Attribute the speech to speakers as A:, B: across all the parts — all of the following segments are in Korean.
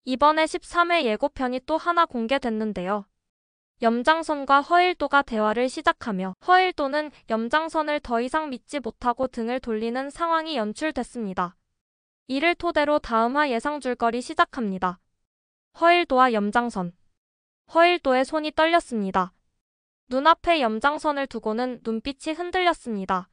A: 이번에 13회 예고편이 또 하나 공개됐는데요. 염장선과 허일도가 대화를 시작하며 허일도는 염장선을 더 이상 믿지 못하고 등을 돌리는 상황이 연출됐습니다. 이를 토대로 다음화 예상 줄거리 시작합니다. 허일도와 염장선. 허일도의 손이 떨렸습니다. 눈앞에 염장선을 두고는 눈빛이 흔들렸습니다.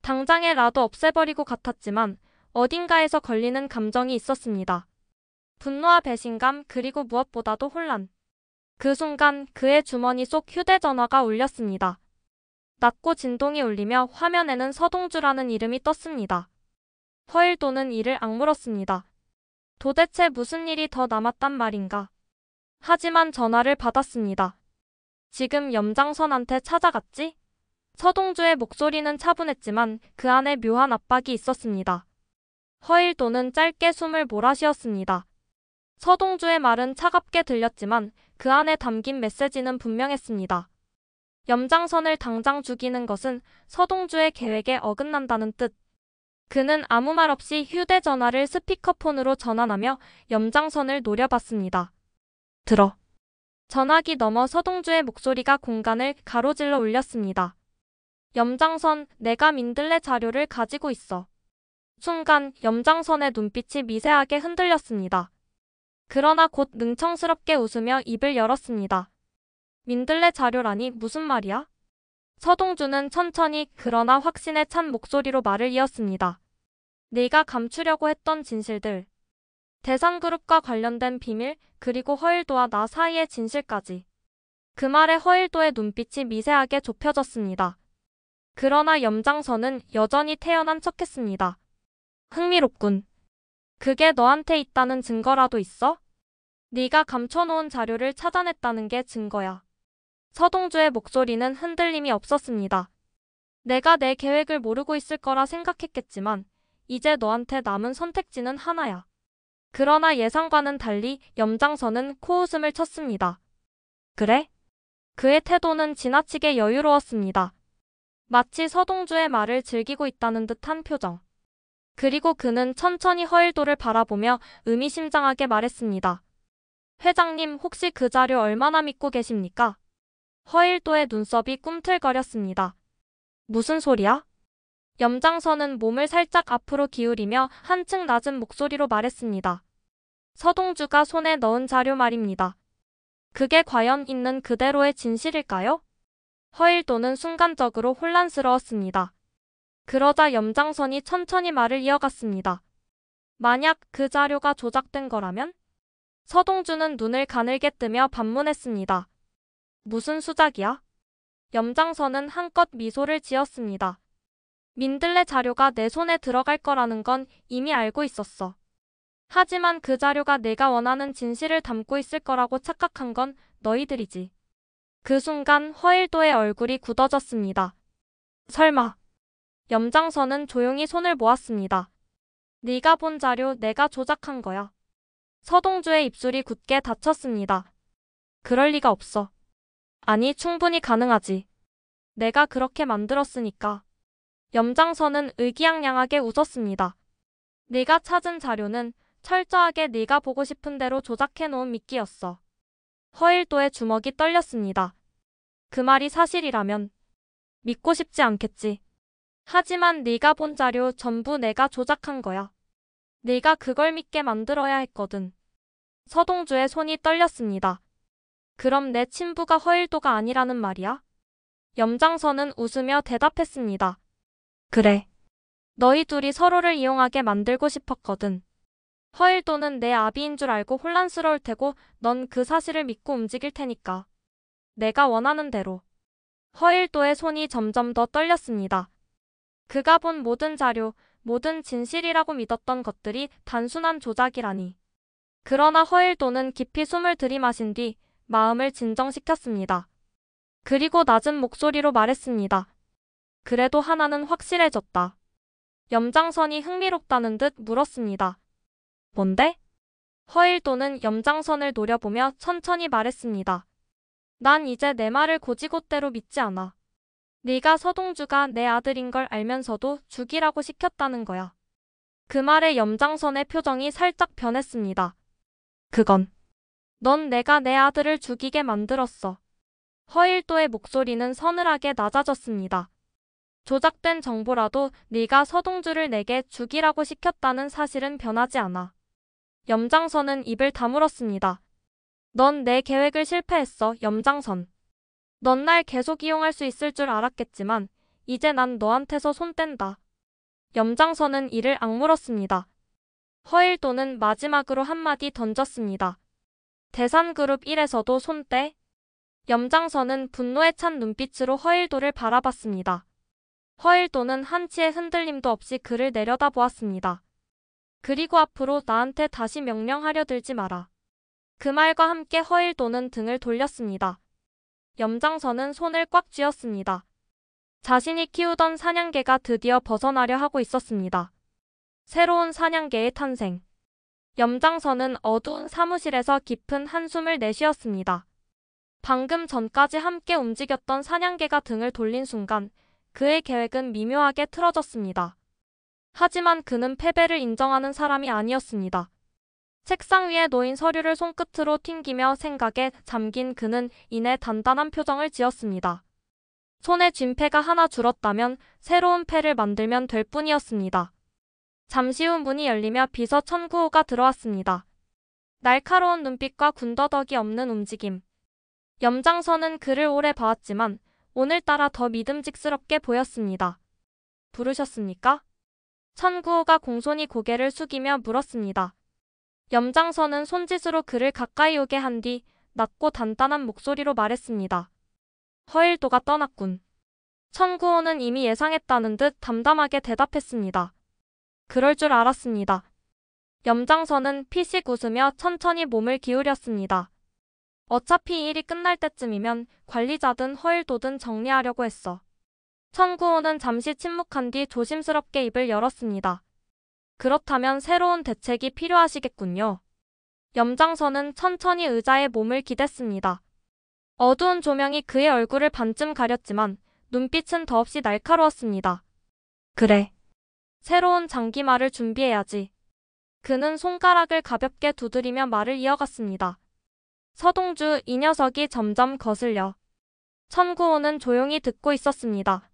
A: 당장에라도 없애버리고 같았지만 어딘가에서 걸리는 감정이 있었습니다. 분노와 배신감 그리고 무엇보다도 혼란. 그 순간 그의 주머니 속 휴대전화가 울렸습니다. 낮고 진동이 울리며 화면에는 서동주라는 이름이 떴습니다. 허일도는 이를 악물었습니다. 도대체 무슨 일이 더 남았단 말인가? 하지만 전화를 받았습니다. 지금 염장선한테 찾아갔지? 서동주의 목소리는 차분했지만 그 안에 묘한 압박이 있었습니다. 허일도는 짧게 숨을 몰아쉬었습니다. 서동주의 말은 차갑게 들렸지만 그 안에 담긴 메시지는 분명했습니다. 염장선을 당장 죽이는 것은 서동주의 계획에 어긋난다는 뜻. 그는 아무 말 없이 휴대전화를 스피커폰으로 전환하며 염장선을 노려봤습니다. 들어. 전화기 너머 서동주의 목소리가 공간을 가로질러 울렸습니다. 염장선, 내가 민들레 자료를 가지고 있어. 순간 염장선의 눈빛이 미세하게 흔들렸습니다. 그러나 곧 능청스럽게 웃으며 입을 열었습니다. 민들레 자료라니 무슨 말이야? 서동주는 천천히 그러나 확신에 찬 목소리로 말을 이었습니다. 네가 감추려고 했던 진실들. 대상그룹과 관련된 비밀, 그리고 허일도와 나 사이의 진실까지. 그 말에 허일도의 눈빛이 미세하게 좁혀졌습니다. 그러나 염장선은 여전히 태연한 척했습니다. 흥미롭군. 그게 너한테 있다는 증거라도 있어? 네가 감춰놓은 자료를 찾아냈다는 게 증거야. 서동주의 목소리는 흔들림이 없었습니다. 내가 내 계획을 모르고 있을 거라 생각했겠지만 이제 너한테 남은 선택지는 하나야. 그러나 예상과는 달리 염장선은 코웃음을 쳤습니다. 그래? 그의 태도는 지나치게 여유로웠습니다. 마치 서동주의 말을 즐기고 있다는 듯한 표정. 그리고 그는 천천히 허일도를 바라보며 의미심장하게 말했습니다. 회장님, 혹시 그 자료 얼마나 믿고 계십니까? 허일도의 눈썹이 꿈틀거렸습니다. 무슨 소리야? 염장선은 몸을 살짝 앞으로 기울이며 한층 낮은 목소리로 말했습니다. 서동주가 손에 넣은 자료 말입니다. 그게 과연 있는 그대로의 진실일까요? 허일도는 순간적으로 혼란스러웠습니다. 그러자 염장선이 천천히 말을 이어갔습니다. 만약 그 자료가 조작된 거라면? 서동주는 눈을 가늘게 뜨며 반문했습니다. 무슨 수작이야? 염장선은 한껏 미소를 지었습니다. 민들레 자료가 내 손에 들어갈 거라는 건 이미 알고 있었어. 하지만 그 자료가 내가 원하는 진실을 담고 있을 거라고 착각한 건 너희들이지. 그 순간 허일도의 얼굴이 굳어졌습니다. 설마. 염장선은 조용히 손을 모았습니다. 네가 본 자료 내가 조작한 거야. 서동주의 입술이 굳게 닫혔습니다. 그럴 리가 없어. 아니, 충분히 가능하지. 내가 그렇게 만들었으니까. 염장선은 의기양양하게 웃었습니다. 네가 찾은 자료는 철저하게 네가 보고 싶은 대로 조작해놓은 미끼였어. 허일도의 주먹이 떨렸습니다. 그 말이 사실이라면 믿고 싶지 않겠지. 하지만 네가 본 자료 전부 내가 조작한 거야. 네가 그걸 믿게 만들어야 했거든. 서동주의 손이 떨렸습니다. 그럼 내 친부가 허일도가 아니라는 말이야? 염장선은 웃으며 대답했습니다. 그래. 너희 둘이 서로를 이용하게 만들고 싶었거든. 허일도는 내 아비인 줄 알고 혼란스러울 테고 넌 그 사실을 믿고 움직일 테니까. 내가 원하는 대로. 허일도의 손이 점점 더 떨렸습니다. 그가 본 모든 자료, 모든 진실이라고 믿었던 것들이 단순한 조작이라니. 그러나 허일도는 깊이 숨을 들이마신 뒤 마음을 진정시켰습니다. 그리고 낮은 목소리로 말했습니다. 그래도 하나는 확실해졌다. 염장선이 흥미롭다는 듯 물었습니다. 뭔데? 허일도는 염장선을 노려보며 천천히 말했습니다. 난 이제 내 말을 고지곳대로 믿지 않아. 네가 서동주가 내 아들인 걸 알면서도 죽이라고 시켰다는 거야. 그 말에 염장선의 표정이 살짝 변했습니다. 그건 넌 내가 내 아들을 죽이게 만들었어. 허일도의 목소리는 서늘하게 낮아졌습니다. 조작된 정보라도 네가 서동주를 내게 죽이라고 시켰다는 사실은 변하지 않아. 염장선은 입을 다물었습니다. 넌 내 계획을 실패했어, 염장선. 넌 날 계속 이용할 수 있을 줄 알았겠지만 이제 난 너한테서 손 뗀다. 염장선은 이를 악물었습니다. 허일도는 마지막으로 한마디 던졌습니다. 대산그룹 1에서도 손 떼? 염장선은 분노에 찬 눈빛으로 허일도를 바라봤습니다. 허일도는 한치의 흔들림도 없이 그를 내려다보았습니다. 그리고 앞으로 나한테 다시 명령하려 들지 마라. 그 말과 함께 허일도는 등을 돌렸습니다. 염장선은 손을 꽉 쥐었습니다. 자신이 키우던 사냥개가 드디어 벗어나려 하고 있었습니다. 새로운 사냥개의 탄생. 염장선은 어두운 사무실에서 깊은 한숨을 내쉬었습니다. 방금 전까지 함께 움직였던 사냥개가 등을 돌린 순간 그의 계획은 미묘하게 틀어졌습니다. 하지만 그는 패배를 인정하는 사람이 아니었습니다. 책상 위에 놓인 서류를 손끝으로 튕기며 생각에 잠긴 그는 이내 단단한 표정을 지었습니다. 손에 쥔 패가 하나 줄었다면 새로운 패를 만들면 될 뿐이었습니다. 잠시 후 문이 열리며 비서 천구호가 들어왔습니다. 날카로운 눈빛과 군더더기 없는 움직임. 염장선은 그를 오래 봐왔지만 오늘따라 더 믿음직스럽게 보였습니다. 부르셨습니까? 천구호가 공손히 고개를 숙이며 물었습니다. 염장선은 손짓으로 그를 가까이 오게 한 뒤 낮고 단단한 목소리로 말했습니다. 허일도가 떠났군. 천구호는 이미 예상했다는 듯 담담하게 대답했습니다. 그럴 줄 알았습니다. 염장선은 피식 웃으며 천천히 몸을 기울였습니다. 어차피 이 일이 끝날 때쯤이면 관리자든 허일도든 정리하려고 했어. 천구호는 잠시 침묵한 뒤 조심스럽게 입을 열었습니다. 그렇다면 새로운 대책이 필요하시겠군요. 염장선은 천천히 의자에 몸을 기댔습니다. 어두운 조명이 그의 얼굴을 반쯤 가렸지만 눈빛은 더없이 날카로웠습니다. 그래. 새로운 장기말을 준비해야지. 그는 손가락을 가볍게 두드리며 말을 이어갔습니다. 서동주, 이 녀석이 점점 거슬려. 천구호는 조용히 듣고 있었습니다.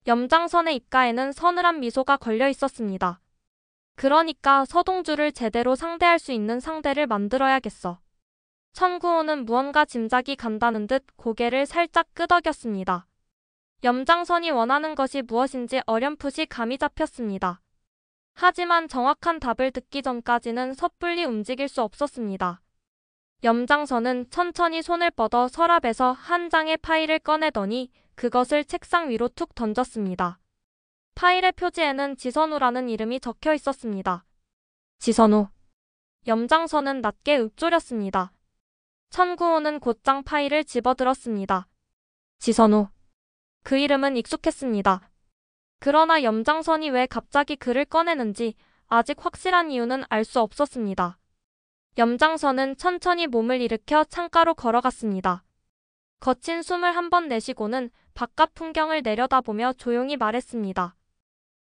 A: 염장선의 입가에는 서늘한 미소가 걸려 있었습니다. 그러니까 서동주를 제대로 상대할 수 있는 상대를 만들어야겠어. 천구호는 무언가 짐작이 간다는 듯 고개를 살짝 끄덕였습니다. 염장선이 원하는 것이 무엇인지 어렴풋이 감이 잡혔습니다. 하지만 정확한 답을 듣기 전까지는 섣불리 움직일 수 없었습니다. 염장선은 천천히 손을 뻗어 서랍에서 한 장의 파일을 꺼내더니 그것을 책상 위로 툭 던졌습니다. 파일의 표지에는 지선우라는 이름이 적혀 있었습니다. 지선우. 염장선은 낮게 읊조렸습니다. 천구호는 곧장 파일을 집어들었습니다. 지선우. 그 이름은 익숙했습니다. 그러나 염장선이 왜 갑자기 그를 꺼내는지 아직 확실한 이유는 알 수 없었습니다. 염장선은 천천히 몸을 일으켜 창가로 걸어갔습니다. 거친 숨을 한 번 내쉬고는 바깥 풍경을 내려다보며 조용히 말했습니다.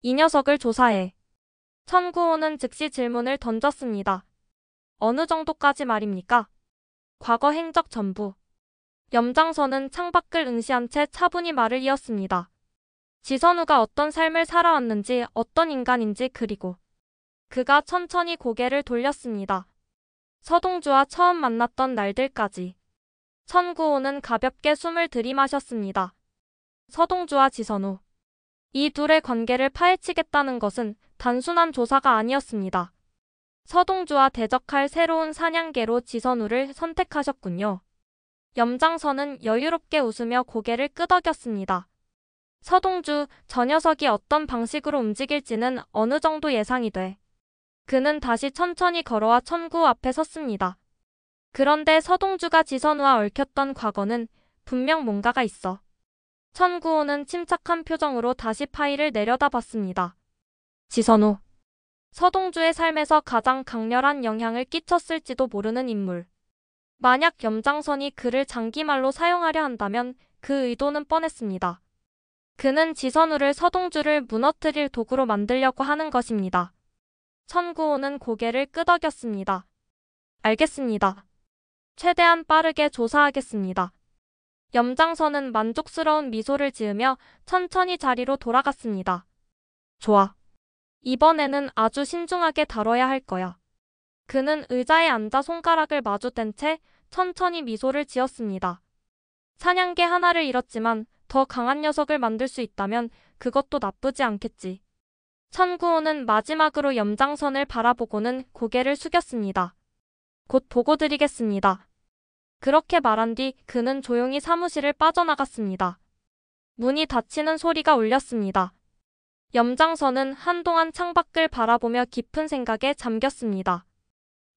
A: 이 녀석을 조사해. 천구호는 즉시 질문을 던졌습니다. 어느 정도까지 말입니까? 과거 행적 전부. 염장선은 창밖을 응시한 채 차분히 말을 이었습니다. 지선우가 어떤 삶을 살아왔는지, 어떤 인간인지, 그리고 그가 천천히 고개를 돌렸습니다. 서동주와 처음 만났던 날들까지. 천구호는 가볍게 숨을 들이마셨습니다. 서동주와 지선우. 이 둘의 관계를 파헤치겠다는 것은 단순한 조사가 아니었습니다. 서동주와 대적할 새로운 사냥개로 지선우를 선택하셨군요. 염장선은 여유롭게 웃으며 고개를 끄덕였습니다. 서동주, 저 녀석이 어떤 방식으로 움직일지는 어느 정도 예상이 돼. 그는 다시 천천히 걸어와 천구호 앞에 섰습니다. 그런데 서동주가 지선우와 얽혔던 과거는 분명 뭔가가 있어. 천구호는 침착한 표정으로 다시 파일을 내려다봤습니다. 지선우. 서동주의 삶에서 가장 강렬한 영향을 끼쳤을지도 모르는 인물. 만약 염장선이 그를 장기말로 사용하려 한다면 그 의도는 뻔했습니다. 그는 지선우를 서동주를 무너뜨릴 도구로 만들려고 하는 것입니다. 천구호는 고개를 끄덕였습니다. 알겠습니다. 최대한 빠르게 조사하겠습니다. 염장선은 만족스러운 미소를 지으며 천천히 자리로 돌아갔습니다. 좋아. 이번에는 아주 신중하게 다뤄야 할 거야. 그는 의자에 앉아 손가락을 마주댄 채 천천히 미소를 지었습니다. 사냥개 하나를 잃었지만 더 강한 녀석을 만들 수 있다면 그것도 나쁘지 않겠지. 천구호는 마지막으로 염장선을 바라보고는 고개를 숙였습니다. 곧 보고 드리겠습니다. 그렇게 말한 뒤 그는 조용히 사무실을 빠져나갔습니다. 문이 닫히는 소리가 울렸습니다. 염장선은 한동안 창밖을 바라보며 깊은 생각에 잠겼습니다.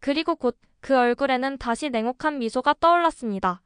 A: 그리고 곧 그 얼굴에는 다시 냉혹한 미소가 떠올랐습니다.